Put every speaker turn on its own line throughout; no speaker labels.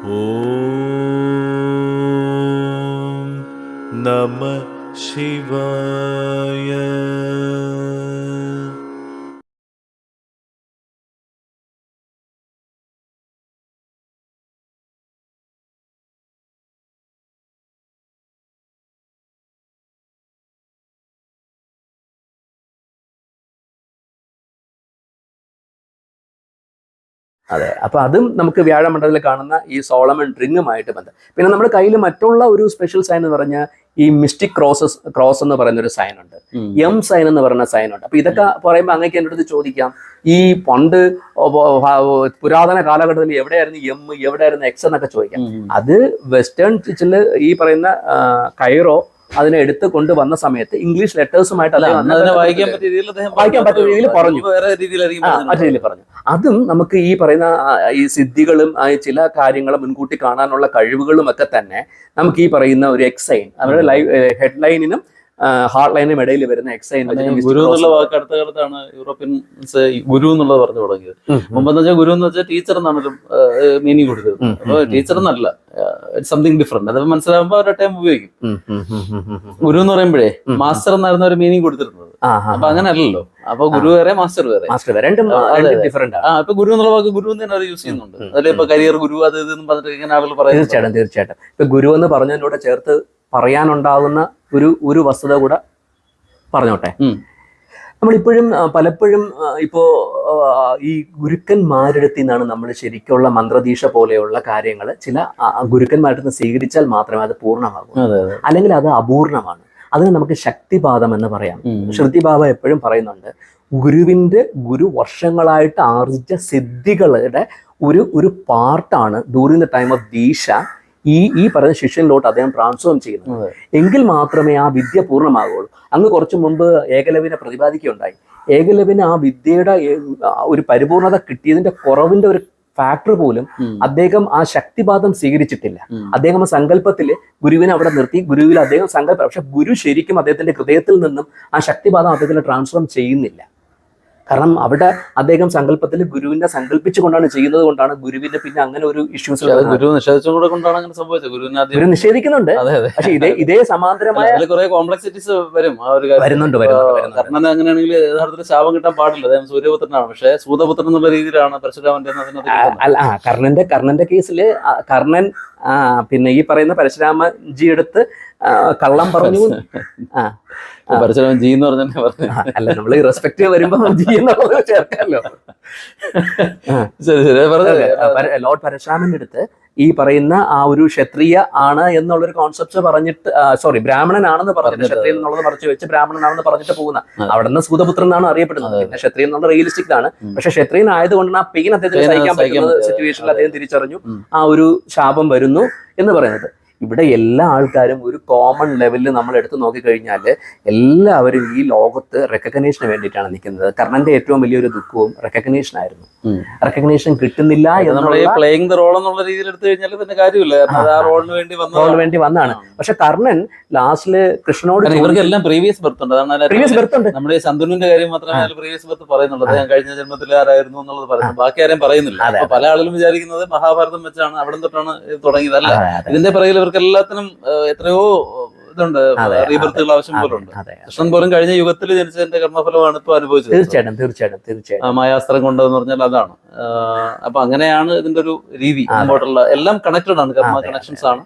ഓം നമ ശിവായ.
അതെ, അപ്പൊ അതും നമുക്ക് വ്യാഴമണ്ഡലത്തിൽ കാണുന്ന ഈ സോളമൺ റിങ്ങുമായിട്ട് ബന്ധം. പിന്നെ നമ്മുടെ കയ്യിൽ മറ്റുള്ള ഒരു സ്പെഷ്യൽ സൈൻ എന്ന് പറഞ്ഞാൽ ഈ മിസ്റ്റിക് ക്രോസ് എന്ന് പറയുന്ന ഒരു സൈൻ ഉണ്ട്, എം സൈൻ എന്ന് പറയുന്ന സൈൻ ഉണ്ട്. അപ്പൊ ഇതൊക്കെ പറയുമ്പോൾ അങ്ങേക്ക് എൻ്റെ അടുത്ത് ചോദിക്കാം, ഈ പണ്ട് പുരാതന കാലഘട്ടത്തിൽ എവിടെയായിരുന്നു എം, എവിടെയായിരുന്നു എക്സ് എന്നൊക്കെ ചോദിക്കാം. അത് വെസ്റ്റേൺ ചിച്ചില് ഈ പറയുന്ന കൈറോ അതിനെ എടുത്ത് കൊണ്ടുവന്ന സമയത്ത് ഇംഗ്ലീഷ് ലെറ്റേഴ്സുമായിട്ട് വായിക്കാൻ പറ്റിയ രീതിയിൽ പറഞ്ഞു, മറ്റു രീതിയിൽ പറഞ്ഞു. അതും നമുക്ക് ഈ പറയുന്ന ഈ സിദ്ധികളും ചില കാര്യങ്ങളും മുൻകൂട്ടി കാണാനുള്ള കഴിവുകളും ഒക്കെ തന്നെ നമുക്ക് ഈ പറയുന്ന ഒരു എക്സൈൻ, അവരുടെ ഹെഡ്ലൈനിനും ഹാർട്ട് ലൈനും ഇടയിൽ വരുന്ന എക്സൈൻ.
ഗുരു എന്നുള്ള വാക്ക് അടുത്ത കാലത്താണ് യൂറോപ്യൻസ് ഗുരു എന്നുള്ളത് പറഞ്ഞു തുടങ്ങിയത്. മുമ്പെന്ന് വെച്ചാൽ ഗുരു എന്ന് വെച്ചാൽ ടീച്ചർ എന്നാണ് ഒരു മീനിങ് കൊടുത്തത്. അപ്പൊ ടീച്ചർ എന്നല്ല, സംതിങ് ഡിഫറെന്റ്. അത് മനസ്സിലാകുമ്പോ അവരുടെ ടൈം ഉപയോഗിക്കും. ഗുരു എന്ന് പറയുമ്പോഴേ മാസ്റ്റർ എന്നായിരുന്നു ഒരു മീനിങ് കൊടുത്തിരുന്നത്. അപ്പൊ അങ്ങനെ അല്ലല്ലോ. അപ്പൊ ഗുരു വേറെ മാസ്റ്റർ വേറെ. ഇപ്പൊ ഗുരു എന്നുള്ള വാക്ക് ഗുരു തന്നെ അവർ യൂസ് ചെയ്യുന്നുണ്ട്. അതിൽ ഇപ്പൊ കരിയർ ഗുരു അത് ഇതെന്ന് പറഞ്ഞിട്ട് ഇങ്ങനെ ആളുകൾ പറയും.
തീർച്ചയായിട്ടും ഇപ്പൊ ഗുരു എന്ന് പറഞ്ഞതിനോട് ചേർത്ത് പറയാനുണ്ടാകുന്ന ഒരു വസ്തുത കൂടെ പറഞ്ഞോട്ടെ. നമ്മളിപ്പോഴും പലപ്പോഴും ഇപ്പോ ഈ ഗുരുക്കന്മാരെടുത്ത് നിന്നാണ് നമ്മൾ ശരിക്കുള്ള മന്ത്രദീക്ഷ പോലെയുള്ള കാര്യങ്ങൾ ചില ഗുരുക്കന്മാരുടെ നിന്ന് സ്വീകരിച്ചാൽ മാത്രമേ അത് പൂർണ്ണമാകൂ, അല്ലെങ്കിൽ അത് അപൂർണമാണ്. അതിന് നമുക്ക് ശക്തിപാതം എന്ന് പറയാം. ശ്രുതി ബാബ എപ്പോഴും പറയുന്നുണ്ട്, ഗുരു വർഷങ്ങളായിട്ട് ആർജിച്ച സിദ്ധികളുടെ ഒരു പാർട്ടാണ് ഡ്യൂറിങ് ദ ടൈം ഓഫ് ദീക്ഷ ഈ പറയുന്ന ശിഷ്യനിലോട്ട് അദ്ദേഹം ട്രാൻസ്ഫോം ചെയ്യുന്നത്. എങ്കിൽ മാത്രമേ ആ വിദ്യ പൂർണ്ണമാകുള്ളൂ. അങ്ങ് കുറച്ചു മുമ്പ് ഏകലവ്യനെ പ്രതിപാദിക്കുകയുണ്ടായി. ഏകലവ്യന് ആ വിദ്യയുടെ ഒരു പരിപൂർണത കിട്ടിയതിന്റെ കുറവിന്റെ ഒരു ഫാക്ടർ പോലും അദ്ദേഹം ആ ശക്തിപാതം സ്വീകരിച്ചിട്ടില്ല. അദ്ദേഹം ആ സങ്കല്പത്തിൽ ഗുരുവിനെ അവിടെ നിർത്തി, ഗുരുവിൽ അദ്ദേഹം സങ്കല്പം, പക്ഷെ ഗുരു ശരിക്കും അദ്ദേഹത്തിന്റെ ഹൃദയത്തിൽ നിന്നും ആ ശക്തിപാതം അദ്ദേഹത്തിന് ട്രാൻസ്ഫോം ചെയ്യുന്നില്ല. കാരണം അവിടെ അദ്ദേഹം സങ്കല്പത്തിൽ ഗുരുവിനെ സങ്കല്പിച്ചുകൊണ്ടാണ് ചെയ്യുന്നത് കൊണ്ടാണ് ഗുരുവിന്റെ പിന്നെ അങ്ങനെ ഒരു ഇഷ്യൂസ്
ഗുരു നിഷേധിച്ചുകൊണ്ടാണ് അങ്ങനെ സംഭവിച്ചത്.
ഗുരു നിഷേധിക്കുന്നുണ്ട്, പക്ഷെ ഇതേ സമാന്തരമായ
കുറെ കോംപ്ലക്സിറ്റീസ്
വരുന്നുണ്ട്.
കർണൻ അങ്ങനെയാണെങ്കിൽ യഥാർത്ഥത്തിൽ ശാപം കിട്ടാൻ പാടില്ല. അദ്ദേഹം സൂര്യപുത്രനാണ്, പക്ഷെ സൂതപുത്രൻ എന്നുള്ള രീതിയിലാണ് പരശുരാമന്റെ.
കർണന്റെ കേസില് കർണൻ പിന്നെ ഈ പറയുന്ന പരശുരാമജി എടുത്ത് കള്ളം പറഞ്ഞു.
പരശുരാമൻ ജി എന്ന് പറഞ്ഞ
അല്ല, നമ്മൾ റെസ്പെക്ട് വരുമ്പോ ജി എന്നുള്ളത് ചേർക്കാമല്ലോ. ലോർഡ് പരശുരാമന്റെ അടുത്ത് ഈ പറയുന്ന ആ ഒരു ക്ഷത്രിയ ആണ് എന്നുള്ളൊരു കോൺസെപ്റ്റ് പറഞ്ഞിട്ട്, സോറി ബ്രാഹ്മണനാണെന്ന് പറഞ്ഞിട്ട്, ക്ഷത്രിയൻ എന്നുള്ളത് മറച്ചു വെച്ച് ബ്രാഹ്മണനാണെന്ന് പറഞ്ഞിട്ട് പോകുന്ന, അവിടെ നിന്ന് സൂതപുത്രൻ എന്നാണ് അറിയപ്പെടുന്നത്. പിന്നെ ക്ഷത്രിയൻ എന്നുള്ള റിയലിസ്റ്റിക് ആണ്, പക്ഷെ ക്ഷത്രിയൻ ആയതുകൊണ്ടാണ് ആ പെയിൻ അദ്ദേഹത്തിന് സഹിക്കാൻ പറ്റുന്ന സിറ്റുവേഷനിൽ അദ്ദേഹം തിരിച്ചറിഞ്ഞു ആ ഒരു ശാപം വരുന്നു എന്ന് പറയുന്നത്. ഇവിടെ എല്ലാ ആൾക്കാരും ഒരു കോമൺ ലെവലിൽ നമ്മൾ എടുത്തു നോക്കിക്കഴിഞ്ഞാൽ എല്ലാവരും ഈ ലോകത്ത് റെക്കഗ്നേഷന് വേണ്ടിയിട്ടാണ് നിൽക്കുന്നത്. കർണന്റെ ഏറ്റവും വലിയൊരു ദുഃഖവും റെക്കഗ്നേഷൻ ആയിരുന്നു. റെക്കഗ്നേഷൻ കിട്ടുന്നില്ല
പ്ലേയിങ് ദ റോൾ എന്നുള്ള രീതിയിൽ എടുത്തു കഴിഞ്ഞാൽ പിന്നെ കാര്യമില്ല, റോളിന്
വേണ്ടി വന്നാണ്. പക്ഷെ കർണൻ ലാസ്റ്റില് കൃഷ്ണനോട്
ഇവർക്കെല്ലാം പ്രീവിയസ് ബർത്ത് ഉണ്ട്. നമ്മുടെ ശന്തനുവിന്റെ കാര്യം മാത്രമേ പ്രീവിയസ് ബർത്ത് പറയുന്നുള്ളൂ. അദ്ദേഹം കഴിഞ്ഞ ജന്മത്തിൽ ആരായിരുന്നു എന്നുള്ളത് പറയുന്നു, ബാക്കി ആരെയും പറയുന്നില്ല. പല ആളുകളും വിചാരിക്കുന്നത് മഹാഭാരതം വെച്ചാണ്, അവിടെ തൊട്ടാണ് തുടങ്ങിയത്. അല്ല, ഇതിന്റെ പിറകിൽ എല്ലാത്തിനും എത്രയോ ഇതുണ്ട്, റീബർത്തുകൾ ആവശ്യം പോലെ ഉണ്ട്. കൃഷ്ണൻ പോലും കഴിഞ്ഞ യുഗത്തിൽ ജനിച്ചതിന്റെ കർമ്മഫലമാണ് ഇപ്പൊ അനുഭവിച്ചത്.
തീർച്ചയായിട്ടും
മായാസ്ത്രം കൊണ്ടതെന്ന് പറഞ്ഞാൽ അതാണ്. അപ്പൊ അങ്ങനെയാണ് ഇതിന്റെ ഒരു രീതി. അങ്ങോട്ടുള്ള എല്ലാം കണക്റ്റഡ് ആണ്, കർമ്മ കണക്ഷൻസ് ആണ്.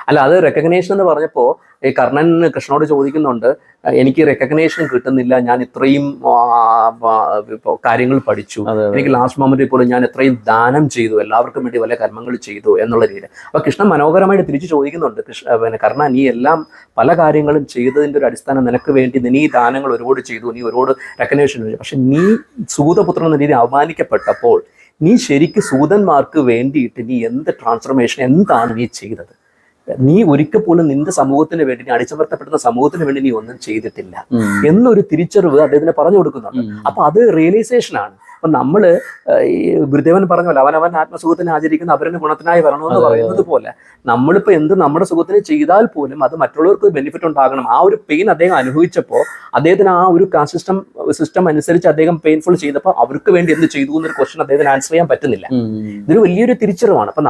അല്ല, അത് റെക്കഗ്നേഷൻ എന്ന് പറഞ്ഞപ്പോ ഈ കർണൻ കൃഷ്ണനോട് ചോദിക്കുന്നുണ്ട്, എനിക്ക് റെക്കഗ്നേഷൻ കിട്ടുന്നില്ല, ഞാൻ ഇത്രയും കാര്യങ്ങൾ പഠിച്ചു, എനിക്ക് ലാസ്റ്റ് മൊമെന്റിൽ പോലും ഞാൻ ഇത്രയും ദാനം ചെയ്തു, എല്ലാവർക്കും വേണ്ടി വല്ല കർമ്മങ്ങൾ ചെയ്തു എന്നുള്ള രീതി. അപ്പൊ കൃഷ്ണൻ മനോഹരമായിട്ട് തിരിച്ചു ചോദിക്കുന്നുണ്ട്, കർണ, നീ എല്ലാം പല കാര്യങ്ങളും ചെയ്തതിന്റെ ഒരു അടിസ്ഥാനം നിനക്ക് വേണ്ടി നീ ദാനങ്ങൾ ഒരുപാട് ചെയ്തു, നീ ഒരുപാട് റെക്കഗ്നേഷൻ, പക്ഷെ നീ സൂതപുത്രൻ എന്ന രീതി അവമാനിക്കപ്പെട്ടപ്പോൾ നീ ശരിക്കും സൂതന്മാർക്ക് വേണ്ടിയിട്ട് നീ എന്ത് ട്രാൻസ്ഫോർമേഷൻ, എന്താണ് നീ ചെയ്തത്? നീ ഒരിക്കൽ പോലും നിന്റെ സമൂഹത്തിന് വേണ്ടി, നീ അടിച്ചമർത്തപ്പെടുന്ന സമൂഹത്തിന് വേണ്ടി നീ ഒന്നും ചെയ്തിട്ടില്ല എന്നൊരു തിരിച്ചറിവ് അദ്ദേഹത്തിന് പറഞ്ഞു കൊടുക്കുന്നുണ്ട്. അപ്പൊ അത് റിയലൈസേഷൻ ആണ്. അപ്പൊ നമ്മള് ഈ ഗുരുദേവൻ പറഞ്ഞല്ലോ, അവനവൻ ആത്മസുഖത്തിന് ആചരിക്കുന്ന അവരുടെ ഗുണത്തിനായി വരണമെന്ന് പറയുന്നത് പോലെ നമ്മളിപ്പോ എന്ത് നമ്മുടെ സുഖത്തിന് ചെയ്താൽ പോലും അത് മറ്റുള്ളവർക്ക് ബെനിഫിറ്റ് ഉണ്ടാകണം. ആ ഒരു പെയിൻ അദ്ദേഹം അനുഭവിച്ചപ്പോൾ അദ്ദേഹത്തിന് ആ ഒരു സിസ്റ്റം അനുസരിച്ച് അദ്ദേഹം പെയിൻഫുൾ ചെയ്തപ്പോൾ അവർക്ക് വേണ്ടി എന്ത് ചെയ്തു എന്നൊരു ക്വസ്റ്റൻ അദ്ദേഹത്തിന് ആൻസർ ചെയ്യാൻ പറ്റുന്നില്ല. ഇതൊരു വലിയൊരു തിരിച്ചറിവാണ്. അപ്പൊ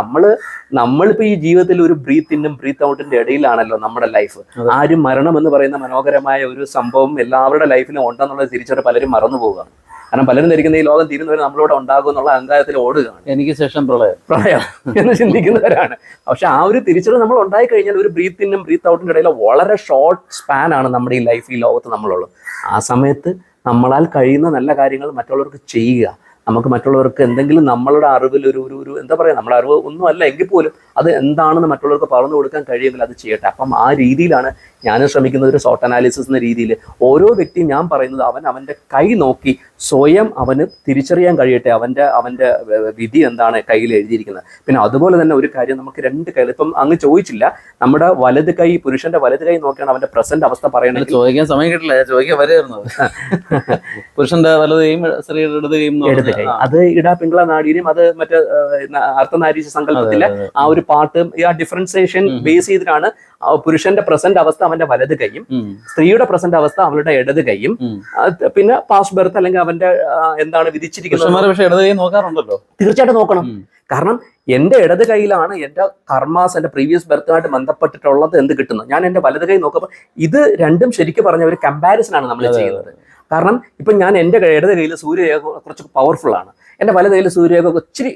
നമ്മളിപ്പോ ഈ ജീവിതത്തിൽ ഒരു ബ്രീത്ത് ഇന്നും ബ്രീത്ത് ഔട്ടിന്റെ ഇടയിലാണല്ലോ നമ്മുടെ ലൈഫ്. ആരും മരണം എന്ന് പറയുന്ന മനോഹരമായ ഒരു സംഭവം എല്ലാവരുടെ ലൈഫിലും ഉണ്ടെന്നുള്ള തിരിച്ചറിവ് പലരും മറന്നു പോവുകയാണ്. കാരണം പലരും ധരിക്കുന്ന ഈ ലോകം തീരുന്നവരെ നമ്മളോട് ഉണ്ടാകും എന്നുള്ള അഹങ്കാരത്തിൽ ഓടുകയാണ്.
എനിക്ക് ശേഷം പ്രളയം
എന്ന് ചിന്തിക്കുന്നവരാണ്. പക്ഷെ ആ ഒരു തിരിച്ചറിവ് നമ്മൾ ഉണ്ടായി കഴിഞ്ഞാൽ ഒരു ബ്രീത്ത് ഇന്നും ബ്രീത്ത് ഔട്ടിന്റെ ഇടയിൽ വളരെ ഷോർട്ട് സ്പാൻ ആണ് നമ്മുടെ ഈ ലൈഫ്, ഈ ലോകത്ത് നമ്മളുള്ളത്. ആ സമയത്ത് നമ്മളാൽ കഴിയുന്ന നല്ല കാര്യങ്ങൾ മറ്റുള്ളവർക്ക് ചെയ്യുക. നമുക്ക് മറ്റുള്ളവർക്ക് എന്തെങ്കിലും നമ്മളുടെ അറിവിൽ ഒരു എന്താ പറയുക, നമ്മുടെ അറിവ് ഒന്നും അല്ല എങ്കിൽ പോലും അത് എന്താണെന്ന് മറ്റുള്ളവർക്ക് പറഞ്ഞു കൊടുക്കാൻ കഴിയുമെങ്കിൽ അത് ചെയ്യട്ടെ. അപ്പം ആ രീതിയിലാണ് ഞാൻ ശ്രമിക്കുന്നത്. ഒരു സോട്ട് അനാലിസിസ് എന്ന രീതിയിൽ ഓരോ വ്യക്തിയും ഞാൻ പറയുന്നത് അവൻ്റെ കൈ നോക്കി സ്വയം അവന് തിരിച്ചറിയാൻ കഴിയട്ടെ അവൻ്റെ വിധി എന്താണ് കയ്യിൽ എഴുതിയിരിക്കുന്നത്. പിന്നെ അതുപോലെ തന്നെ ഒരു കാര്യം, നമുക്ക് രണ്ട് കൈ, ഇപ്പം അങ്ങ് ചോദിച്ചില്ല, നമ്മുടെ വലത് കൈ, പുരുഷന്റെ വലത് കൈ നോക്കിയാണ് അവന്റെ പ്രസന്റ് അവസ്ഥ പറയണമെങ്കിൽ
ചോദിക്കാൻ സമയം കിട്ടില്ല, ചോദിക്കാൻ വരെയായിരുന്നു. പുരുഷന്റെ വലത് കൈയും സ്ത്രീയുടെ ഇടത് കൈ,
അത് ഇടാ പിങ്കള നാടിയും അത് മറ്റേ അർത്ഥനാരീശ സങ്കല്പത്തിലെ ആ ഒരു പാട്ട്, ആ ഡിഫറൻസിയേഷൻ ബേസ് ചെയ്തിട്ടാണ് പുരുഷന്റെ പ്രസന്റ് അവസ്ഥ അവന്റെ വലത് കൈയും, സ്ത്രീയുടെ പ്രസന്റ് അവസ്ഥ അവളുടെ ഇടത് കൈയും, പിന്നെ പാസ്റ്റ് ബർത്ത് അല്ലെങ്കിൽ അവന്റെ എന്താണ് വിധിച്ചിരിക്കുന്നത്.
പക്ഷേ ഇടത് കൈ നോക്കാറുണ്ടല്ലോ,
തീർച്ചയായിട്ടും നോക്കണം. കാരണം എന്റെ ഇടത് കൈയിലാണ് എന്റെ കർമാസ്, എന്റെ പ്രീവിയസ് ബർത്തുമായിട്ട് ബന്ധപ്പെട്ടിട്ടുള്ളത് എന്ത് കിട്ടുന്നത്. ഞാൻ എന്റെ വലത് കൈ നോക്കുമ്പോൾ ഇത് രണ്ടും ശരിക്കും പറഞ്ഞ ഒരു കമ്പാരിസൺ ആണ് നമ്മൾ ചെയ്യുന്നത്. കാരണം ഇപ്പം ഞാൻ എൻ്റെ ഇടത് കയ്യിൽ സൂര്യരേഖ കുറച്ച് പവർഫുൾ ആണ്, എൻ്റെ വലത് കയ്യിൽ സൂര്യരേഖ ഇച്ചിരി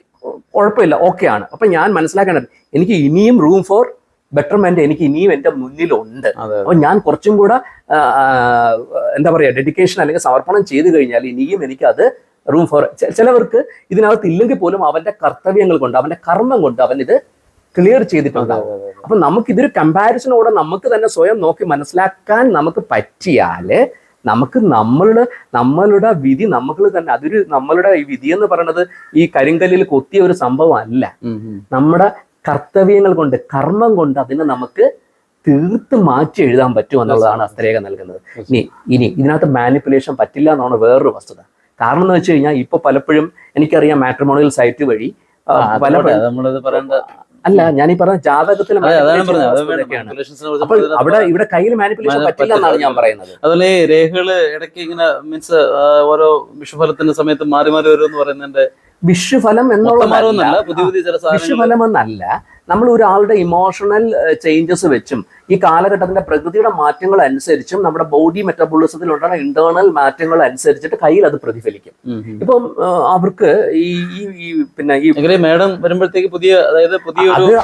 കുഴപ്പമില്ല, ഓക്കെ ആണ്. അപ്പം ഞാൻ മനസ്സിലാക്കേണ്ടത് എനിക്ക് ഇനിയും റൂം ഫോർ ബെറ്റർമെന്റ് എനിക്ക് ഇനിയും എൻ്റെ മുന്നിലുണ്ട്. അപ്പം ഞാൻ കുറച്ചും കൂടെ എന്താ പറയുക ഡെഡിക്കേഷൻ അല്ലെങ്കിൽ സമർപ്പണം ചെയ്തു കഴിഞ്ഞാൽ ഇനിയും എനിക്കത് റൂം ഫോർ. ചിലവർക്ക് ഇതിനകത്ത് ഇല്ലെങ്കിൽ പോലും അവൻ്റെ കർത്തവ്യങ്ങൾ കൊണ്ട്, അവൻ്റെ കർമ്മം കൊണ്ട് അവൻ ഇത് ക്ലിയർ ചെയ്തിട്ടുണ്ടാവും. അപ്പം നമുക്കിതൊരു കമ്പാരിസണോടെ നമുക്ക് തന്നെ സ്വയം നോക്കി മനസ്സിലാക്കാൻ നമുക്ക് പറ്റിയാല് നമുക്ക് നമ്മളുടെ വിധി നമ്മൾ തന്നെ, അതൊരു നമ്മളുടെ ഈ വിധി എന്ന് പറയുന്നത് ഈ കരിങ്കല്ലിൽ കൊത്തിയ ഒരു സംഭവം അല്ല. നമ്മുടെ കർത്തവ്യങ്ങൾ കൊണ്ട്, കർമ്മം കൊണ്ട് അതിനെ നമുക്ക് തീർത്ത് മാറ്റി എഴുതാൻ പറ്റും എന്നുള്ളതാണ് ഹസ്തരേഖ നൽകുന്നത്. ഇനി ഇതിനകത്ത് മാനിപ്പുലേഷൻ പറ്റില്ല എന്നാണ് വേറൊരു വസ്തുത. കാരണം എന്ന് വെച്ച് കഴിഞ്ഞാൽ ഇപ്പൊ പലപ്പോഴും എനിക്കറിയാം മാട്രിമോണിയൽ സൈറ്റ് വഴി അല്ല, ഞാൻ ഈ പറഞ്ഞ ജാതകത്തിൽ അപ്പോൾ ഇവിടെ കയ്യിൽ മാനിപ്പുലേഷൻ പറ്റില്ല എന്നാണ് ഞാൻ പറയുന്നത്.
അതുപോലെ രേഖകള് ഇടയ്ക്ക് ഇങ്ങനെ മീൻസ് ഓരോ വിഷുഫലത്തിന്റെ സമയത്ത് മാറി മാറി വരുമെന്ന് പറയുന്നതിന്റെ
വിഷുഫലം വിഷുഫലം എന്നല്ല, നമ്മൾ ഒരാളുടെ ഇമോഷണൽ ചേഞ്ചസ് വെച്ചും ഈ കാലഘട്ടത്തിന്റെ പ്രകൃതിയുടെ മാറ്റങ്ങൾ അനുസരിച്ചും നമ്മുടെ ബോഡി മെറ്റബോളിസത്തിൽ ഉണ്ടാകുന്ന ഇന്റേണൽ മാറ്റങ്ങൾ അനുസരിച്ചിട്ട് കയ്യിൽ അത് പ്രതിഫലിക്കും. ഇപ്പം അവർക്ക് ഈ പിന്നെ ഈ
മേഡം വരുമ്പോഴത്തേക്ക്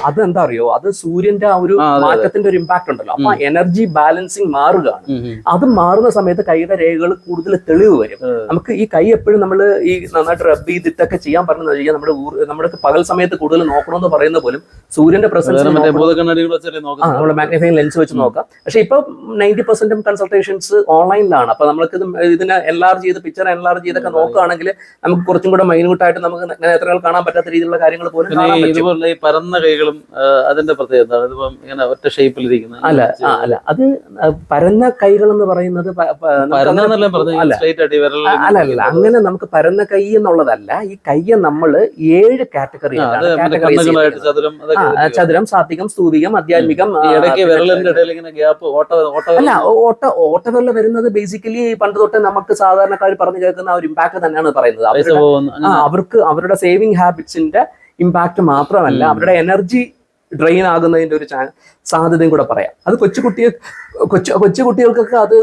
അത് എന്താ അറിയോ, അത് സൂര്യന്റെ ആ ഒരു മാറ്റത്തിന്റെ ഒരു ഇമ്പാക്ട് ഉണ്ടല്ലോ. അപ്പൊ എനർജി ബാലൻസിങ് മാറുകയാണ്. അത് മാറുന്ന സമയത്ത് കൈയുടെ രേഖകൾ കൂടുതൽ തെളിവ് വരും. നമുക്ക് ഈ കൈ എപ്പോഴും നമ്മൾ ഈ നന്നായിട്ട് റബ്ബ് ചെയ്തിട്ടൊക്കെ ചെയ്യാൻ പറഞ്ഞത് കഴിഞ്ഞാൽ നമ്മുടെ പകൽ സമയത്ത് കൂടുതൽ നോക്കണമെന്ന് പറയുന്ന പോലും സൂര്യന്റെ പ്രസൻസ് നമ്മൾ മാഗ്നിഫൈങ് ലെൻസ് വെച്ച് നോക്കാം. പക്ഷെ ഇപ്പൊ 90% കൺസൾട്ടേഷൻസ് ഓൺലൈനിലാണ്. അപ്പൊ നമുക്ക് ഇതിനെ എൻലാർജ് ചെയ്ത് പിക്ചർ എൻലാർജ് ചെയ്തൊക്കെ നോക്കുകയാണെങ്കിൽ നമുക്ക് കുറച്ചും കൂടെ മൈന്യൂട്ടായിട്ട് നമുക്ക് നേത്രങ്ങൾ കാണാൻ പറ്റാത്ത രീതിയിലുള്ള കാര്യങ്ങൾ പോലും
ഇതുപോലെ ഈ പരന്ന കൈകളും അതിന്റെ പ്രത്യേകത ഇങ്ങനെ ഒറ്റ ഷേപ്പിലിരിക്കുന്ന
അല്ല അത് പരന്ന കൈകൾ എന്ന് പറയുന്നത് അല്ല അങ്ങനെ നമുക്ക് പരന്ന കൈ എന്നുള്ളതല്ല. ഈ കയ്യെ നമ്മൾ 7 കാറ്റഗറി, ചതുരം, സാത്വികം, സ്തൂപികം, ആധ്യാത്മികം. അല്ല, ഓട്ടവിരൽ വരുന്നത് ബേസിക്കലി പണ്ട് തൊട്ടേ നമുക്ക് സാധാരണക്കാർ പറഞ്ഞു കേൾക്കുന്ന ഒരു ഇമ്പാക്ട് തന്നെയാണ് പറയുന്നത്. അവർക്ക് അവരുടെ സേവിങ് ഹാബിറ്റ്സിന്റെ ഇമ്പാക്ട് മാത്രമല്ല, അവരുടെ എനർജി ഡ്രെയിൻ ആകുന്നതിന്റെ ഒരു സാധ്യതയും കൂടെ പറയാം. അത് കൊച്ചുകുട്ടികൾക്കൊക്കെ അത്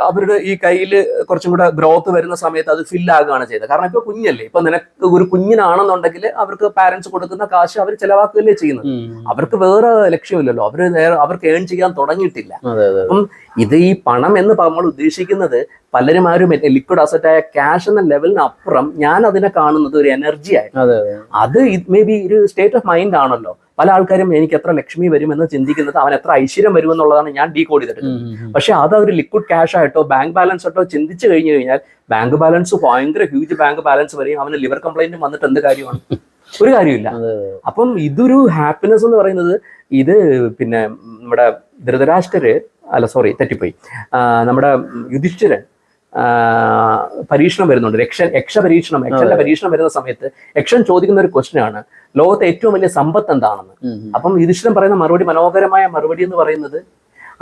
അവരുടെ ഈ കയ്യിൽ കുറച്ചും കൂടെ ഗ്രോത്ത് വരുന്ന സമയത്ത് അത് ഫില്ലാകുകയാണ് ചെയ്തത്. കാരണം ഇപ്പൊ കുഞ്ഞല്ലേ, ഇപ്പൊ നിനക്ക് ഒരു കുഞ്ഞിനാണെന്നുണ്ടെങ്കിൽ അവർക്ക് പാരന്റ്സ് കൊടുക്കുന്ന കാശ് അവർ ചെലവാക്കുകയല്ലേ ചെയ്യുന്നത്. അവർക്ക് വേറെ ലക്ഷ്യമില്ലല്ലോ, അവർക്ക് ഏൺ ചെയ്യാൻ തുടങ്ങിയിട്ടില്ല. അപ്പം ഇത് ഈ പണം എന്ന് നമ്മൾ ഉദ്ദേശിക്കുന്നത് പലരും ആ ഒരു ലിക്വിഡ് അസറ്റായ ക്യാഷ് എന്ന ലെവലിന് അപ്പുറം ഞാൻ അതിനെ കാണുന്നത് ഒരു എനർജി ആയിട്ട്. അത് മേ ബി ഒരു സ്റ്റേറ്റ് ഓഫ് മൈൻഡ് ആണല്ലോ. പല ആൾക്കാരും എനിക്ക് എത്ര ലക്ഷ്മി വരുമെന്ന് ചിന്തിക്കുന്നത് അവൻ എത്ര ഐശ്വര്യം വരുമെന്നുള്ളതാണ് ഞാൻ ഡീകോഡ് ചെയ്തിട്ടുള്ളത്. പക്ഷെ അത് ഒരു ലിക്വിഡ് ക്യാഷ് ആയിട്ടോ ബാങ്ക് ബാലൻസ് ആയിട്ടോ ചിന്തിച്ചു കഴിഞ്ഞു കഴിഞ്ഞാൽ ബാങ്ക് ബാലൻസ് ഭയങ്കര ഹ്യൂജ് ബാങ്ക് ബാലൻസ് വരെയും അവന് ലിവർ കംപ്ലൈന്റും വന്നിട്ട് എന്ത് കാര്യമാണ്? ഒരു കാര്യമില്ല. അപ്പം ഇതൊരു ഹാപ്പിനെസ് എന്ന് പറയുന്നത് ഇത് പിന്നെ നമ്മുടെ ധൃതരാഷ്ട്രര് തെറ്റിപ്പോയി, നമ്മുടെ യുധിഷ്ഠിരൻ പരീക്ഷണം വരുന്നുണ്ട്, യക്ഷ പരീക്ഷണം, യക്ഷന്റെ പരീക്ഷണം വരുന്ന സമയത്ത് യക്ഷൻ ചോദിക്കുന്ന ഒരു ക്വസ്റ്റ്യൻ ആണ്, ലോകത്തെ ഏറ്റവും വലിയ സമ്പത്ത് എന്താണെന്ന്. അപ്പം യുധിഷ്ഠിരൻ പറയുന്ന മറുപടി, മനോഹരമായ മറുപടി എന്ന് പറയുന്നത്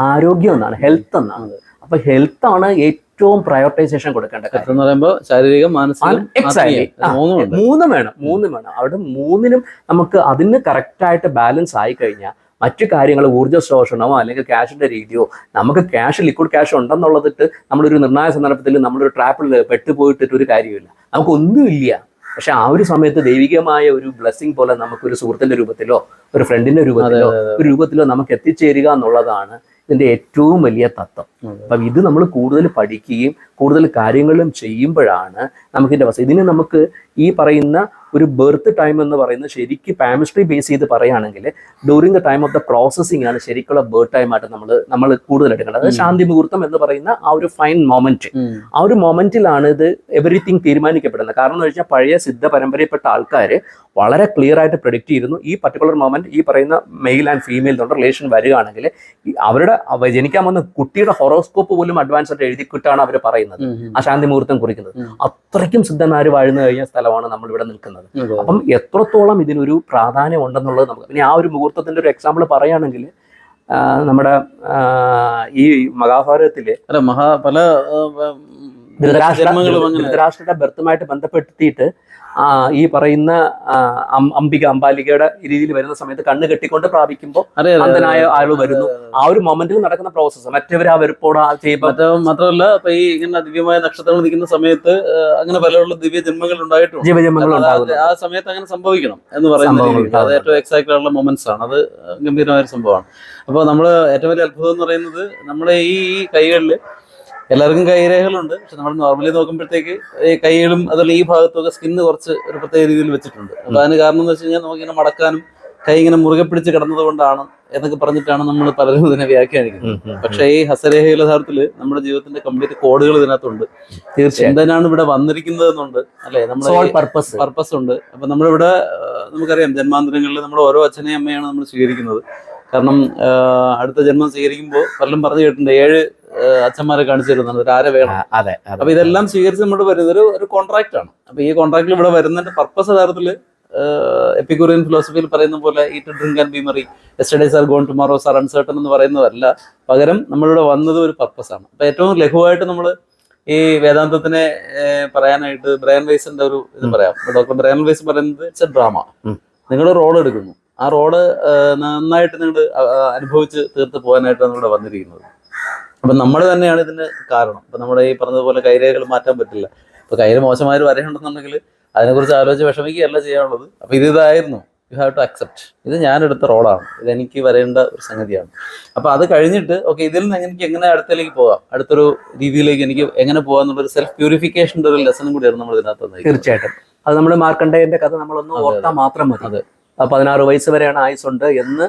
ആരോഗ്യം എന്നാണ്, ഹെൽത്ത് എന്നാണ്. അപ്പൊ ഹെൽത്ത് ആണ് ഏറ്റവും പ്രയോറിറ്റൈസേഷൻ കൊടുക്കേണ്ട കാര്യം
എന്ന് പറയുമ്പോൾ ശാരീരികം, മാനസികം,
എക്സാക്ട്ലി മൂന്നും വേണം. അവിടെ മൂന്നിനും നമുക്ക് അതിന് കറക്റ്റായിട്ട് ബാലൻസ് ആയി കഴിഞ്ഞാൽ മറ്റു കാര്യങ്ങൾ, ഊർജ്ജ ശോഷണമോ അല്ലെങ്കിൽ ക്യാഷിന്റെ രീതിയോ, നമുക്ക് ലിക്വിഡ് ക്യാഷ് ഉണ്ടെന്നുള്ളതിട്ട് നമ്മളൊരു നിർണായക സന്ദർഭത്തിൽ നമ്മളൊരു ട്രാപ്പിൽ പെട്ടുപോയിട്ടിട്ട് ഒരു കാര്യമില്ല, നമുക്കൊന്നുമില്ല. പക്ഷെ ആ ഒരു സമയത്ത് ദൈവികമായ ഒരു ബ്ലെസ്സിങ് പോലെ നമുക്കൊരു സുഹൃത്തിന്റെ രൂപത്തിലോ ഒരു ഫ്രണ്ടിന്റെ രൂപത്തിലോ ഒരു രൂപത്തിലോ നമുക്ക് എത്തിച്ചേരുക എന്നുള്ളതാണ് ഇതിന്റെ ഏറ്റവും വലിയ തത്വം. അപ്പം ഇത് നമ്മൾ കൂടുതൽ പഠിക്കുകയും കൂടുതൽ കാര്യങ്ങളും ചെയ്യുമ്പോഴാണ് നമുക്കിതിന്റെ അവസ്ഥ. ഇതിന് നമുക്ക് ഈ പറയുന്ന ഒരു ബർത്ത് ടൈം എന്ന് പറയുന്നത് ശരിക്കും പാമിസ്ട്രി ബേസ് ചെയ്ത് പറയുകയാണെങ്കിൽ during the time of the processing ആണ് ശരിക്കുള്ള ബർത്ത് ടൈം ആയിട്ട് നമ്മൾ കൂടുതൽ എടുക്കേണ്ടത്. അത് ശാന്തി മുഹൂർത്തം എന്ന് പറയുന്ന ആ ഒരു ഫൈൻ മൊമെന്റ്, ആ ഒരു മൊമെന്റിലാണ് ഇത് എവറിത്തിങ് തീരുമാനിക്കപ്പെടുന്നത്. കാരണം എന്ന് വെച്ചാൽ പഴയ സിദ്ധ പരമ്പരയിൽപ്പെട്ട ആൾക്കാർ വളരെ ക്ലിയർ ആയിട്ട് പ്രെഡിക്റ്റ് ചെയ്യുന്നു, ഈ പർട്ടിക്കുലർ മൊമെന്റ് ഈ പറയുന്ന മെയിൽ ആൻഡ് ഫീമെയിൽ തൊട്ട് റിലേഷൻ വരികയാണെങ്കിൽ അവരുടെ ജനിക്കാൻ വന്ന കുട്ടിയുടെ ഹൊറോസ്കോപ്പ് പോലും അഡ്വാൻസ് ആയിട്ട് എഴുതിക്കിട്ടാണ് അവർ പറയുന്നത് ആ ശാന്തി മുഹൂർത്തം കുറിക്കുന്നത്. അത്രയ്ക്കും സിദ്ധന്മാർ വാഴുന്നു കഴിഞ്ഞ സ്ഥലമാണ് നമ്മൾ ഇവിടെ നിൽക്കുന്നത്. അപ്പം എത്രത്തോളം ഇതിനൊരു പ്രാധാന്യം ഉണ്ടെന്നുള്ളത് നമുക്ക്, പിന്നെ ആ ഒരു മുഹൂർത്തത്തിന്റെ ഒരു എക്സാമ്പിൾ പറയുകയാണെങ്കിൽ നമ്മുടെ ഈ മഹാഭാരതത്തില്
പല
ധൃതരാഷ്ട്രയുടെ ബർത്തുമായിട്ട് ബന്ധപ്പെടുത്തിയിട്ട് ഈ പറയുന്ന അംബാലികയുടെ രീതിയിൽ വരുന്ന സമയത്ത് കണ്ണ് കെട്ടിക്കൊണ്ട് പ്രാപിക്കുമ്പോൾ അന്ധനായ ആള് വരുന്നു. ആ ഒരു മൊമെന്റിൽ നടക്കുന്ന പ്രോസസ്സ് മറ്റവർ ആ വെറുപ്പോട് ചെയ്യുമ്പോൾ
മാത്രമല്ല ഇപ്പൊ ഈ ഇങ്ങനെ ദിവ്യമായ നക്ഷത്രങ്ങൾ നിൽക്കുന്ന സമയത്ത് അങ്ങനെ പലരുള്ള ദിവ്യജന്മങ്ങൾ ഉണ്ടായിട്ടുണ്ട്,
ജീവജന്മങ്ങൾ ഉണ്ടാകുന്നു.
ആ സമയത്ത് അങ്ങനെ സംഭവിക്കണം എന്ന് പറയുന്നത് അത് ഏറ്റവും എക്സാക്ട് ആയിട്ടുള്ള മൊമെന്റ്സ് ആണ്. അത് ഗംഭീരമായ ഒരു സംഭവമാണ്. അപ്പോൾ നമ്മള് ഏറ്റവും വലിയ അത്ഭുതം എന്ന് പറയുന്നത് നമ്മുടെ ഈ കൈകളിൽ എല്ലാവർക്കും കൈരേഖകളുണ്ട്, പക്ഷെ നമ്മൾ നോർമലി നോക്കുമ്പോഴത്തേക്ക് ഈ കൈകളും അതുപോലെ ഈ ഭാഗത്തൊക്കെ സ്കിന്ന് കുറച്ച് ഒരു പ്രത്യേക രീതിയിൽ വെച്ചിട്ടുണ്ട്. അപ്പൊ അതിന് കാരണം എന്ന് വെച്ച് കഴിഞ്ഞാൽ നമുക്കിങ്ങനെ മടക്കാനും കൈ ഇങ്ങനെ മുറുകെ പിടിച്ച് കിടന്നത് കൊണ്ടാണ് എന്നൊക്കെ പറഞ്ഞിട്ടാണ് നമ്മൾ പലരും ഇതിനെ വ്യാഖ്യാനിക്കുന്നത്. പക്ഷേ ഈ ഹസ്തരേഖ യഥാർത്ഥത്തില് നമ്മുടെ ജീവിതത്തിന്റെ കംപ്ലീറ്റ് കോഡുകൾ ഇതിനകത്തുണ്ട്. തീർച്ചയായും എന്തിനാണ് ഇവിടെ വന്നിരിക്കുന്നത് എന്നുണ്ട്, അല്ലെ, നമ്മുടെ പർപ്പസ് ഉണ്ട്. അപ്പൊ നമ്മളിവിടെ നമുക്കറിയാം ജന്മാന്തരങ്ങളിൽ നമ്മൾ ഓരോ അച്ഛനെയും അമ്മയാണ് നമ്മൾ സ്വീകരിക്കുന്നത്. കാരണം അടുത്ത ജന്മം സ്വീകരിക്കുമ്പോൾ പലരും പറഞ്ഞു കേട്ടിട്ടുണ്ട് 7 അച്ഛന്മാരെ കാണിച്ചു തരുന്നത്, ഒരു ആരെ വേണം. അപ്പൊ ഇതെല്ലാം സ്വീകരിച്ച് നമ്മൾ വരുന്നത് ഒരു കോൺട്രാക്ട് ആണ്. അപ്പൊ ഈ കോൺട്രാക്റ്റിൽ ഇവിടെ വരുന്നതിന്റെ പർപ്പസ് യഥാർത്ഥത്തില് എപ്പിക്യൂറിയൻ ഫിലോസഫിയിൽ പറയുന്ന പോലെ eat drink and be merry, yesterdays are gone tomorrows are uncertain എന്ന് പറയുന്നതല്ല, പകരം നമ്മളിവിടെ വന്നത് ഒരു പർപ്പസ് ആണ്. അപ്പൊ ഏറ്റവും ലഘുവായിട്ട് നമ്മൾ ഈ വേദാന്തത്തിനെ പറയാനായിട്ട് ബ്രയൻ വെയ്സിന്റെ ഒരു ഇത് പറയാം. ഡോക്ടർ ബ്രയൻ വെയ്സ് പറയുന്നത് ഇറ്റ്സ് എ ഡ്രാമ. നിങ്ങൾ റോൾ എടുക്കുന്നു, ആ റോള് നന്നായിട്ട് നിങ്ങൾ അനുഭവിച്ച് തീർത്ത് പോകാനായിട്ടാണ് ഇവിടെ വന്നിരിക്കുന്നത്. അപ്പൊ നമ്മൾ തന്നെയാണ് ഇതിന് കാരണം. അപ്പൊ നമ്മുടെ ഈ പറഞ്ഞതുപോലെ കൈരേഖകൾ മാറ്റാൻ പറ്റില്ല. ഇപ്പൊ കയ്യിൽ മോശമായൊരു വരയുണ്ടെന്നുണ്ടെങ്കിൽ അതിനെക്കുറിച്ച് ആലോചിച്ച് വിഷമിക്കുകയല്ല ചെയ്യാനുള്ളത്. അപ്പൊ ഇതായിരുന്നു, യു ഹാവ് ടു അക്സെപ്റ്റ്, ഇത് ഞാനെടുത്ത റോളാണ്, ഇതെനിക്ക് വരേണ്ട ഒരു സംഗതിയാണ്. അപ്പൊ അത് കഴിഞ്ഞിട്ട് ഓക്കെ, ഇതിൽ നിന്ന് എനിക്ക് എങ്ങനെ അടുത്തേക്ക് പോകാം, അടുത്തൊരു രീതിയിലേക്ക് എനിക്ക് എങ്ങനെ പോകാം എന്നുള്ളൊരു സെൽഫ് പ്യൂരിഫിക്കേഷൻ്റെ ഒരു ലെസണും കൂടിയാണ് നമ്മൾ ഇതിനകത്ത്.
തീർച്ചയായിട്ടും അത് നമ്മൾ മാർക്കണ്ഡേയന്റെ കഥ നമ്മളൊന്ന് ഓർത്താൽ മാത്രം മതി. 16 വയസ്സ് വരെയാണ് ആയുസുണ്ട് എന്ന്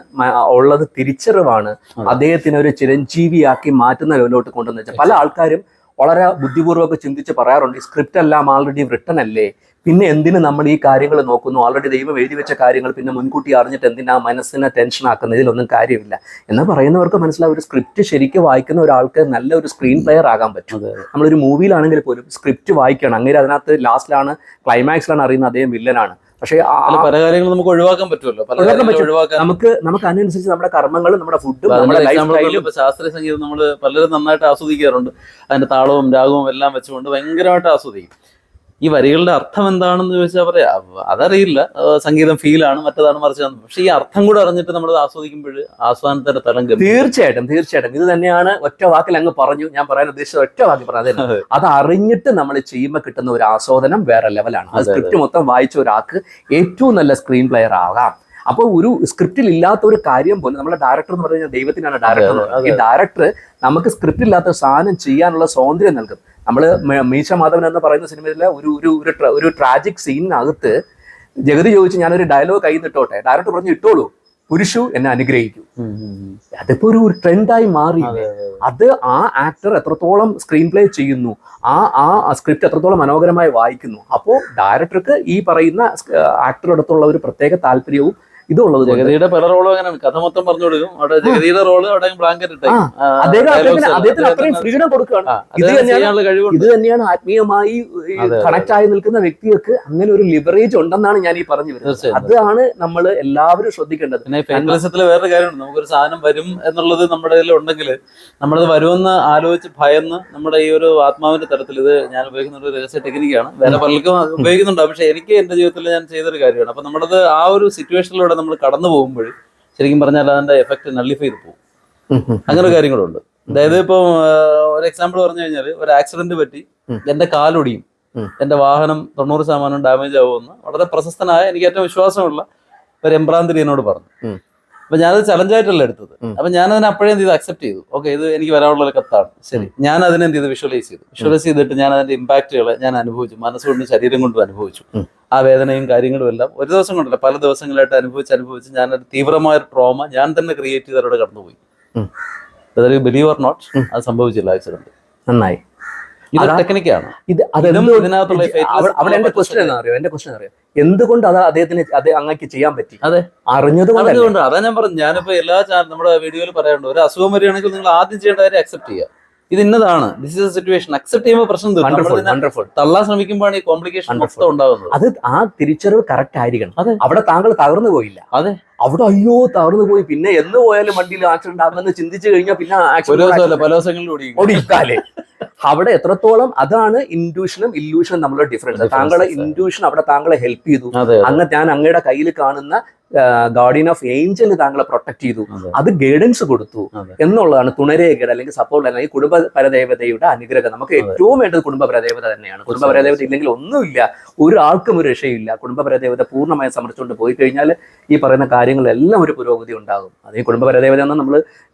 ഉള്ളത് തിരിച്ചറിവാണ് അദ്ദേഹത്തിന് ഒരു ചിരഞ്ജീവിയാക്കി മാറ്റുന്ന ലെവലിലോട്ട് കൊണ്ടുവന്ന് വെച്ചാൽ. പല ആൾക്കാരും വളരെ ബുദ്ധിപൂർവ്വമൊക്കെ ചിന്തിച്ച് പറയാറുണ്ട്, ഈ സ്ക്രിപ്റ്റ് എല്ലാം ആൾറെഡി റിട്ടൺ അല്ലേ, പിന്നെ എന്തിന് നമ്മൾ ഈ കാര്യങ്ങൾ നോക്കുന്നു, ഓൾറെഡി ദൈവം എഴുതി വെച്ച കാര്യങ്ങൾ പിന്നെ മുൻകൂട്ടി അറിഞ്ഞിട്ട് എന്തിനാ മനസ്സിനെ ടെൻഷൻ ആക്കുന്നത്, ഇതിലൊന്നും കാര്യമില്ല എന്ന് പറയുന്നവർക്ക് മനസ്സിലാവും. ഒരു സ്ക്രിപ്റ്റ് ശരിക്കും വായിക്കുന്ന ഒരാൾക്ക് നല്ലൊരു സ്ക്രീൻ പ്ലെയർ ആകാൻ പറ്റും. നമ്മളൊരു മൂവിയിലാണെങ്കിൽ പോലും സ്ക്രിപ്റ്റ് വായിക്കണം, അങ്ങനെ അതിനകത്ത് ലാസ്റ്റിലാണ് ക്ലൈമാക്സിലാണ് അറിയുന്നത് അദ്ദേഹം വില്ലനാണ്. പക്ഷേ
പല കാര്യങ്ങളും നമുക്ക് ഒഴിവാക്കാൻ പറ്റുമല്ലോ,
നമുക്ക് അതിനനുസരിച്ച് നമ്മുടെ കർമ്മങ്ങളും നമ്മുടെ ഫുഡും നമ്മുടെ ലൈഫ് സ്റ്റൈലും.
ശാസ്ത്രീയ സംഗീതം നമ്മൾ പലരും നന്നായിട്ട് ആസ്വദിക്കാറുണ്ട്, അതിന്റെ താളവും രാഗവും എല്ലാം വെച്ചുകൊണ്ട് ഭയങ്കരമായിട്ട് ആസ്വദിക്കും. ഈ വരികളുടെ അർത്ഥം എന്താണെന്ന് ചോദിച്ചാൽ പറയാം അതറിയില്ല, സംഗീതം ഫീലാണ്, മറ്റേതാണ് മറിച്ചാണ്. പക്ഷെ ഈ അർത്ഥം കൂടെ അറിഞ്ഞിട്ട് നമ്മൾ ആസ്വദിക്കുമ്പോൾ ആസ്വാദനത്തിന്റെ തലം.
തീർച്ചയായിട്ടും ഇത് തന്നെയാണ്. ഒറ്റ വാക്കിൽ അങ്ങ് പറഞ്ഞു, ഞാൻ പറയാൻ ഉദ്ദേശിച്ചത് ഒറ്റ വാക്കിൽ പറഞ്ഞത്. അത് അറിഞ്ഞിട്ട് നമ്മൾ ചെയ്യുമ്പോൾ കിട്ടുന്ന ഒരു ആസ്വാദനം വേറെ ലെവലാണ്. ആ സ്ക്രിപ്റ്റ് മൊത്തം വായിച്ച ഒരാൾക്ക് ഏറ്റവും നല്ല സ്ക്രീൻ പ്ലെയർ ആകാം. അപ്പോൾ ഒരു സ്ക്രിപ്റ്റിൽ ഇല്ലാത്ത ഒരു കാര്യം പോലും നമ്മുടെ ഡയറക്ടർ എന്ന് പറഞ്ഞാൽ ദൈവത്തിനാണ് ഡയറക്ടർ. ഈ ഡയറക്ടർ നമുക്ക് സ്ക്രിപ്റ്റ് ഇല്ലാത്ത സാധനം ചെയ്യാനുള്ള സ്വാതന്ത്ര്യം നൽകും. നമ്മൾ മീശ മാധവൻ എന്ന് പറയുന്ന സിനിമയിലെ ഒരു ട്രാജിക് സീനിനകത്ത് ജഗതി ചോദിച്ചു, ഞാനൊരു ഡയലോഗ് കയ്യിൽ നിട്ടോട്ടെ, ഡയറക്ടർ പറഞ്ഞു ഇട്ടോളൂ, പുരുഷു എന്നെ അനുഗ്രഹിക്കൂ. അതിപ്പോ ഒരു ട്രെൻഡായി മാറി. അത് ആ ആക്ടർ എത്രത്തോളം സ്ക്രീൻ പ്ലേ ചെയ്യുന്നു, ആ സ്ക്രിപ്റ്റ് എത്രത്തോളം മനോഹരമായി വായിക്കുന്നു. അപ്പോൾ ഡയറക്ടർക്ക് ഈ പറയുന്ന ആക്ടറുടെ അടുത്തുള്ള ഒരു പ്രത്യേക താല്പര്യവും ഇതുള്ളത് കൊണ്ട്
ജഗതിയുടെ പല റോളും അങ്ങനെ കഥ മൊത്തം പറഞ്ഞു കൊടുക്കും. അവിടെ ജഗതിയുടെ റോള് അവിടെ ബ്ലാങ്കറ്റ് ഇട്ടേ
അദ്ദേഹത്തിന് അത്രയും ഫ്രീഡം കൊടുക്കുകയാണ്. ഇത് തന്നെയാണ് ആത്മീയമായി കണക്ട് ആയി നിൽക്കുന്ന വ്യക്തികൾക്ക് അങ്ങനെ ഒരു ലിവറേജ് ഉണ്ടെന്നാണ് ഞാൻ ഈ പറഞ്ഞു വരുന്നത്. അതാണ് നമ്മൾ എല്ലാവരും ശ്രദ്ധിക്കേണ്ടത്.
പിന്നെ ഫാന്റസിൽ വേറൊരു കാര്യമുണ്ട്, നമുക്കൊരു സാധനം വരും എന്നുള്ളത് നമ്മുടെ കയ്യിൽ ഉണ്ടെങ്കിൽ നമ്മളത് വരുമെന്ന് ആലോചിച്ച് ഭയന്ന് നമ്മുടെ ഈ ഒരു ആത്മാവിന്റെ തലത്തിൽ, ഇത് ഞാൻ ഉപയോഗിക്കുന്ന ഒരു രഹസ്യ ടെക്നിക്കാണ്, വേറെ പലർക്കും ഉപയോഗിക്കുന്നുണ്ടാവും, പക്ഷെ എനിക്ക് എന്റെ ജീവിതത്തിൽ ഞാൻ ചെയ്തൊരു കാര്യമാണ്. അപ്പൊ നമ്മളത് ആ ഒരു സിറ്റുവേഷനിലൂടെ നമ്മൾ കടന്നു പോകുമ്പോൾ ശരിക്കും പറഞ്ഞാൽ അതിന്റെ എഫക്ട് നള്ളിഫൈ ചെയ്ത് പോകും. അങ്ങനെ കാര്യങ്ങളുണ്ട്. അതായത് ഇപ്പൊ ഒരു എക്സാമ്പിൾ പറഞ്ഞു കഴിഞ്ഞാൽ, ഒരു ആക്സിഡന്റ് പറ്റി എന്റെ കാലൊടിയും, എന്റെ വാഹനം 90% ഡാമേജ് ആവുമെന്ന് വളരെ പ്രശസ്തനായ, എനിക്ക് ഏറ്റവും വിശ്വാസമുള്ള ഒരു എംബ്രാന്തിരി എന്നോട് പറഞ്ഞു. അപ്പൊ ഞാനത് ചലഞ്ചായിട്ടല്ല എടുത്തത്. അപ്പൊ ഞാനതിനെ അപ്പോഴേ എന്ത് ചെയ്ത് അക്സെപ്റ്റ് ചെയ്തു. ഓക്കെ, ഇത് എനിക്ക് വരാനുള്ള ഒരു കത്താണ്, ശരി. ഞാൻ അതിനെ എന്ത് ചെയ്ത് വിഷ്വലൈസ് ചെയ്തിട്ട് ഞാൻ അതിന്റെ ഇമ്പാക്റ്റുകളെ ഞാൻ അനുഭവിച്ചു, മനസ്സുകൊണ്ടും ശരീരം കൊണ്ടും അനുഭവിച്ചു. ആ വേദനയും കാര്യങ്ങളും എല്ലാം ഒരു ദിവസം കൊണ്ടല്ല, പല ദിവസങ്ങളായിട്ട് അനുഭവിച്ച് ഞാനൊരു തീവ്രമായ ഒരു ട്രോമ ഞാൻ തന്നെ ക്രിയേറ്റ് ചെയ്തവരോട് കടന്നുപോയി. അതൊരു ബിലീവ് ഓർ നോട്ട്, അത് സംഭവിച്ചില്ല ആക്സിഡന്റ്.
നന്നായി.
ടെക്നിക്കാണ്
ഇത്. അവിടെ എന്റെ ക്വസ്റ്റ്യൻ എന്താ അറിയോ, എന്തുകൊണ്ട് അത് അദ്ദേഹത്തിന് അങ്ങേക്ക് ചെയ്യാൻ പറ്റി?
അതെ,
അറിഞ്ഞതുകൊണ്ട്.
അതാ ഞാൻ പറഞ്ഞു. ഞാനിപ്പോ എല്ലാ നമ്മുടെ വീഡിയോയിൽ പറയാറുണ്ട്, ഒരു അസുഖം വരികയാണെങ്കിൽ നിങ്ങൾ ആദ്യം ചെയ്യേണ്ട കാര്യം അക്സെപ്റ്റ് ചെയ്യുക. ഇത് ഇന്നതാണ്, this is A situation. Accept ചെയ്യുമ്പോൾ പ്രശ്നം തള്ളാൻ ശ്രമിക്കുമ്പോഴാണ് ഈ കോംപ്ലിക്കേഷൻ മൊത്തം ഉണ്ടാകുന്നത്.
അത് ആ തിരിച്ചറിവ് കറക്റ്റ് ആയിരിക്കണം. അതെ, അവിടെ താങ്കൾ തകർന്നു പോയില്ല. അതെ, അവിടെ അയ്യോ തകർന്നു പോയി, പിന്നെ എന്ന് പോയാലും വണ്ടിയിൽ ആക്സിഡന്റ് ആകുമെന്ന് ചിന്തിച്ചു കഴിഞ്ഞാൽ പിന്നെ
പല ദിവസങ്ങളിൽ
ഓടിക്കാലേ. അവിടെ എത്രത്തോളം അതാണ് ഇൻഡ്യൂഷനും ഇല്യൂഷനും തമ്മിലുള്ള ഡിഫറൻസ്. താങ്കളെ ഇൻഡ്യൂഷൻ അവിടെ താങ്കളെ ഹെൽപ്പ് ചെയ്തു. അങ്ങ് ഞാൻ അങ്ങയുടെ കയ്യിൽ കാണുന്ന ഗാർഡിയൻ ഓഫ് ഏഞ്ചൽ താങ്കളെ പ്രൊട്ടക്ട് ചെയ്തു, അത് ഗൈഡൻസ് കൊടുത്തു എന്നുള്ളതാണ്. തുണരേഖയുടെ അല്ലെങ്കിൽ സപ്പോർട്ട് അല്ലെങ്കിൽ കുടുംബ പരദേവതയുടെ അനുഗ്രഹം. നമുക്ക് ഏറ്റവും വേണ്ടത് കുടുംബ പരദേവത തന്നെയാണ്. കുടുംബ പരദേവത ഇല്ലെങ്കിൽ ഒന്നുമില്ല, ഒരാൾക്കും ഒരു രക്ഷയില്ല. കുടുംബ പരദേവത പൂർണ്ണമായി സമർപ്പിച്ചുകൊണ്ട് പോയി കഴിഞ്ഞാൽ ഈ പറയുന്ന കാര്യങ്ങളെല്ലാം ഒരു പുരോഗതി ഉണ്ടാകും. അത് ഈ കുടുംബ പരദേവത എന്ന് നമ്മൾ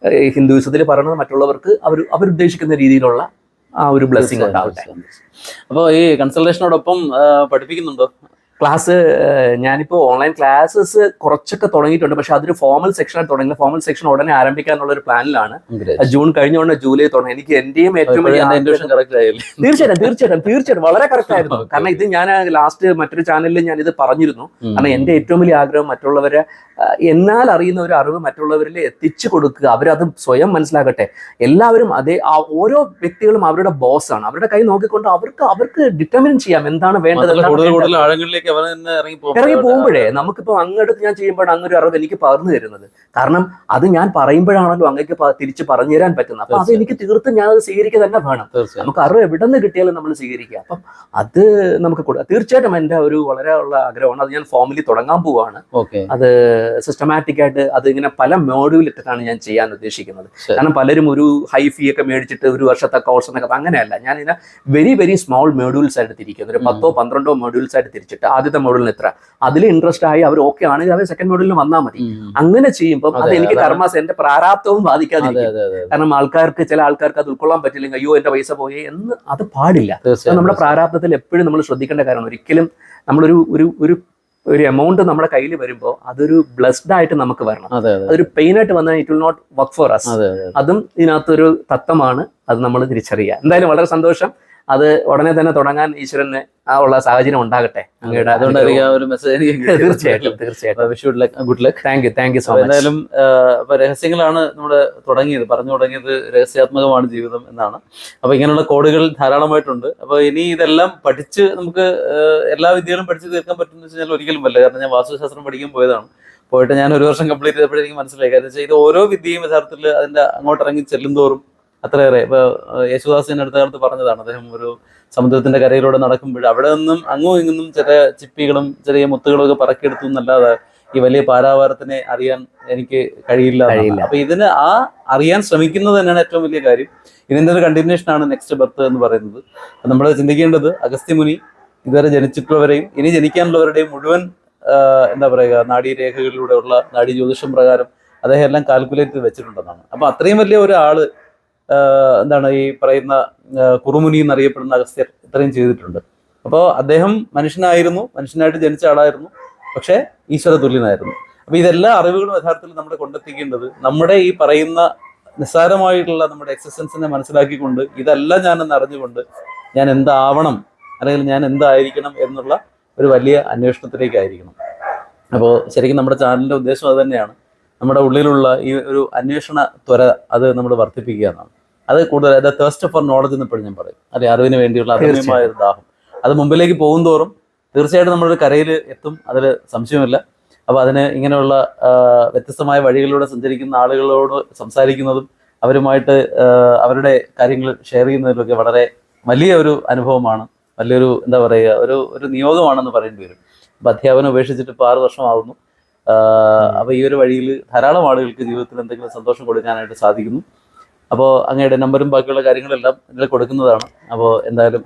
ഹിന്ദുയിസത്തിൽ പറയുന്നത് മറ്റുള്ളവർക്ക് അവരുദ്ദേശിക്കുന്ന രീതിയിലുള്ള ആ ഒരു ബ്ലെസ്സിങ് ഉണ്ടാവട്ടെ.
അപ്പോൾ ഈ കൺസൾട്ടേഷനോടൊപ്പം പഠിപ്പിക്കുന്നുണ്ടോ?
ക്ലാസ് ഞാനിപ്പോ ഓൺലൈൻ ക്ലാസ്സസ് കുറച്ചൊക്കെ തുടങ്ങിയിട്ടുണ്ട്, പക്ഷെ അതൊരു ഫോമൽ സെക്ഷൻ തുടങ്ങി. ഫോമൽ സെക്ഷൻ ഉടനെ ആരംഭിക്കാനുള്ള ഒരു പ്ലാനിലാണ്. ജൂൺ കഴിഞ്ഞുകൊണ്ട് ജൂലൈ തുടങ്ങി. എനിക്ക് എന്റെയും ഏറ്റവും തീർച്ചയായിട്ടും വളരെ കറക്റ്റ് ആയിരുന്നു. കാരണം ഇത് ഞാൻ ലാസ്റ്റ് മറ്റൊരു ചാനലിൽ ഞാൻ ഇത് പറഞ്ഞിരുന്നു. കാരണം എന്റെ ഏറ്റവും വലിയ ആഗ്രഹം മറ്റുള്ളവരെ എന്നാൽ അറിയുന്ന ഒരു അറിവ് മറ്റുള്ളവരിൽ എത്തിച്ചു കൊടുക്കുക, അവരത് സ്വയം മനസ്സിലാക്കട്ടെ. എല്ലാവരും ഓരോ വ്യക്തികളും അവരുടെ ബോസാണ്. അവരുടെ കൈ നോക്കിക്കൊണ്ട് അവർക്ക് ഡിറ്റർമിൻ ചെയ്യാം എന്താണ് വേണ്ടത്. ഇറങ്ങി പോകുമ്പോഴേ നമുക്കിപ്പോ അങ്ങടുത്ത് ഞാൻ ചെയ്യുമ്പോഴാണ് അങ്ങൊരു അറിവ് എനിക്ക് പകർന്നു തരുന്നത്. കാരണം അത് ഞാൻ പറയുമ്പോഴാണല്ലോ അങ്ങേക്ക് തിരിച്ച് പറഞ്ഞു തരാൻ പറ്റുന്നത്. അപ്പൊ അത് എനിക്ക് തീർത്തും ഞാൻ അത് സ്വീകരിക്കുക തന്നെ വേണം. നമുക്ക് അറിവ് എവിടെ നിന്ന് കിട്ടിയാലും നമ്മൾ സ്വീകരിക്കുക. അപ്പം അത് നമുക്ക് തീർച്ചയായിട്ടും എന്റെ ഒരു വളരെ ഉള്ള ആഗ്രഹമാണ്. അത് ഞാൻ ഫോമിലി തുടങ്ങാൻ പോവാണ്. അത് സിസ്റ്റമാറ്റിക് ആയിട്ട് അത് ഇങ്ങനെ പല മോഡ്യൂളിട്ടിട്ടാണ് ഞാൻ ചെയ്യാൻ ഉദ്ദേശിക്കുന്നത്. കാരണം പലരും ഒരു ഹൈ ഫീ ഒക്കെ മേടിച്ചിട്ട് ഒരു വർഷത്തെ കോഴ്സ് എന്നൊക്കെ, അങ്ങനെയല്ല. ഞാൻ ഇതിനെ വെരി സ്മോൾ മോഡ്യൂൾസ് ആയിട്ട് തിരിക്കുന്നത്. ഒരു 10-12 മോഡ്യൂൾസ് ആയിട്ട് തിരിച്ചിട്ട് ആദ്യത്തെ മോഡ്യൂളിന് എത്ര അതിൽ ഇൻട്രസ്റ്റ് ആയി അവർ ഓക്കെ ആണെങ്കിൽ അവർ സെക്കൻഡ് മോഡ്യൂളിൽ വന്നാൽ മതി. അങ്ങനെ ചെയ്യുമ്പോൾ അത് എനിക്ക് കർമാസ് എന്റെ പ്രാരാബ്ദവും ബാധിക്കാതിരിക്കും. കാരണം ചില ആൾക്കാർക്ക് അത് ഉൾക്കൊള്ളാൻ പറ്റില്ലെങ്കിൽ അയ്യോ എന്റെ പൈസ പോയേ എന്ന്, അത് പാടില്ല. നമ്മുടെ പ്രാരാബ്ദത്തിൽ എപ്പോഴും നമ്മൾ ശ്രദ്ധിക്കേണ്ട കാര്യമാണ്. ഒരിക്കലും ഒരു എമൗണ്ട് നമ്മുടെ കയ്യിൽ വരുമ്പോൾ അതൊരു ബ്ലെസ്ഡ് ആയിട്ട് നമുക്ക് വരണം. അതൊരു പെയിൻ ആയിട്ട് വന്നാൽ it will not work for us. അതും ഇതിനകത്തൊരു തത്വമാണ്. അത് നമ്മൾ തിരിച്ചറിയുക. എന്തായാലും വളരെ സന്തോഷം. അത് ഉടനെ തന്നെ തുടങ്ങാൻ ഈശ്വരന് ഉള്ള സാഹചര്യം ഉണ്ടാകട്ടെ. തീർച്ചയായിട്ടും
good luck.
Thank you so much.
എന്തായാലും രഹസ്യങ്ങളാണ് നമ്മൾ പറഞ്ഞു തുടങ്ങിയത്. രഹസ്യാത്മകമാണ് ജീവിതം എന്നാണ്. അപ്പൊ ഇങ്ങനെയുള്ള കോഡുകൾ ധാരാളമായിട്ടുണ്ട്. അപ്പൊ ഇനി ഇതെല്ലാം പഠിച്ച് നമുക്ക് എല്ലാ വിദ്യകളും പഠിച്ച് തീർക്കാൻ പറ്റുമെന്ന് വെച്ചാൽ ഒരിക്കലും പറ്റില്ല. കാരണം ഞാൻ വാസ്തുശാസ്ത്രം പഠിക്കാൻ പോയിട്ട് ഞാൻ 1 വർഷം കംപ്ലീറ്റ് ചെയ്തപ്പോഴേക്കും മനസ്സിലായി. കാരണം വെച്ചാൽ ഇത് ഓരോ വിദ്യയും യഥാർത്ഥത്തിൽ അതിന്റെ അങ്ങോട്ടിറങ്ങി ചെല്ലുന്തോറും അത്രയേറെ. ഇപ്പൊ യേശുദാസിന്റെ അടുത്ത കാലത്ത് പറഞ്ഞതാണ്, അദ്ദേഹം ഒരു സമുദ്രത്തിന്റെ കരയിലൂടെ നടക്കുമ്പോൾ അവിടെ നിന്നും അങ്ങും ഇങ്ങും ചെറിയ ചിപ്പികളും ചെറിയ മുത്തുകളും ഒക്കെ പറക്കിയെടുത്തു എന്നല്ലാതെ ഈ വലിയ പാരാവാരത്തിനെ അറിയാൻ എനിക്ക് കഴിയില്ല. അപ്പൊ ഇതിന് അറിയാൻ ശ്രമിക്കുന്നത് തന്നെയാണ് ഏറ്റവും വലിയ കാര്യം. ഇതിന്റെ ഒരു കണ്ടിന്യൂഷൻ ആണ് നെക്സ്റ്റ് ബർത്ത് എന്ന് പറയുന്നത്. നമ്മൾ ചിന്തിക്കേണ്ടത് അഗസ്ത്യമുനി ഇതുവരെ ജനിച്ചിട്ടുള്ളവരെയും ഇനി ജനിക്കാനുള്ളവരുടെയും മുഴുവൻ എന്താ പറയുക നാഡീരേഖകളിലൂടെയുള്ള നാഡീ ജ്യോതിഷം പ്രകാരം അദ്ദേഹം എല്ലാം കാൽക്കുലേറ്റ് ചെയ്ത് വെച്ചിട്ടുണ്ടെന്നാണ്. അപ്പൊ അത്രയും വലിയ ഒരാള് എന്താണ് ഈ പറയുന്ന കുറുമുനി എന്നറിയപ്പെടുന്ന അഗസ്ത്യർ ഇത്രയും ചെയ്തിട്ടുണ്ട്. അപ്പോൾ അദ്ദേഹം മനുഷ്യനായിട്ട് ജനിച്ച ആളായിരുന്നു, പക്ഷെ ഈശ്വര തുല്യനായിരുന്നു. അപ്പൊ ഇതെല്ലാ അറിവുകളും യഥാർത്ഥത്തിൽ നമ്മൾ കൊണ്ടെത്തിക്കേണ്ടത് നമ്മുടെ ഈ പറയുന്ന നിസ്സാരമായിട്ടുള്ള നമ്മുടെ എക്സിസ്റ്റൻസിനെ മനസ്സിലാക്കിക്കൊണ്ട് ഇതെല്ലാം ഞാനെന്ന് അറിഞ്ഞുകൊണ്ട് ഞാൻ എന്താവണം അല്ലെങ്കിൽ ഞാൻ എന്തായിരിക്കണം എന്നുള്ള ഒരു വലിയ അന്വേഷണത്തിലേക്കായിരിക്കണം. അപ്പോൾ ശരിക്കും നമ്മുടെ ചാനലിൻ്റെ ഉദ്ദേശം അത് തന്നെയാണ്. നമ്മുടെ ഉള്ളിലുള്ള ഈ ഒരു അന്വേഷണ ത്വര അത് നമ്മൾ വർദ്ധിപ്പിക്കുക എന്നാണ്. അത് കൂടുതൽ തേഴ്സ്റ്റ് ഫോർ നോളജ് എന്ന് എപ്പോഴും ഞാൻ പറയും. അല്ലെ, അറിവിന് വേണ്ടിയുള്ള അദമ്യമായ ഒരു ദാഹം. അത് മുമ്പിലേക്ക് പോകും തോറും തീർച്ചയായിട്ടും നമ്മളൊരു കരയിൽ എത്തും, അതിൽ സംശയമില്ല. അപ്പോൾ അതിന് ഇങ്ങനെയുള്ള വ്യത്യസ്തമായ വഴികളിലൂടെ സഞ്ചരിക്കുന്ന ആളുകളോട് സംസാരിക്കുന്നതും അവരുമായിട്ട് അവരുടെ കാര്യങ്ങൾ ഷെയർ ചെയ്യുന്നതിലൊക്കെ വളരെ വലിയ ഒരു അനുഭവമാണ്, വലിയൊരു എന്താ പറയുക, ഒരു നിയോഗമാണെന്ന് പറയേണ്ടി വരും. അപ്പോൾ അധ്യാപനം ഉപേക്ഷിച്ചിട്ട് ഇപ്പോൾ 6 വർഷമാകുന്നു. അപ്പോൾ ഈ ഒരു വഴിയിൽ ധാരാളം ആളുകൾക്ക് ജീവിതത്തിൽ എന്തെങ്കിലും സന്തോഷം കൊടുക്കാനായിട്ട് സാധിക്കുന്നു. അപ്പോൾ അങ്ങയുടെ നമ്പറും ബാക്കിയുള്ള കാര്യങ്ങളെല്ലാം ഇതിൽ കൊടുക്കുന്നതാണ്. അപ്പോൾ എന്തായാലും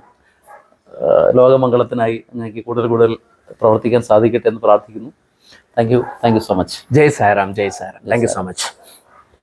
ലോകമംഗളത്തിനായി അങ്ങേക്ക് കൂടുതൽ പ്രവർത്തിക്കാൻ സാധിക്കട്ടെ എന്ന് പ്രാർത്ഥിക്കുന്നു. Thank you so much.
Jai സാറാം. Thank you so much.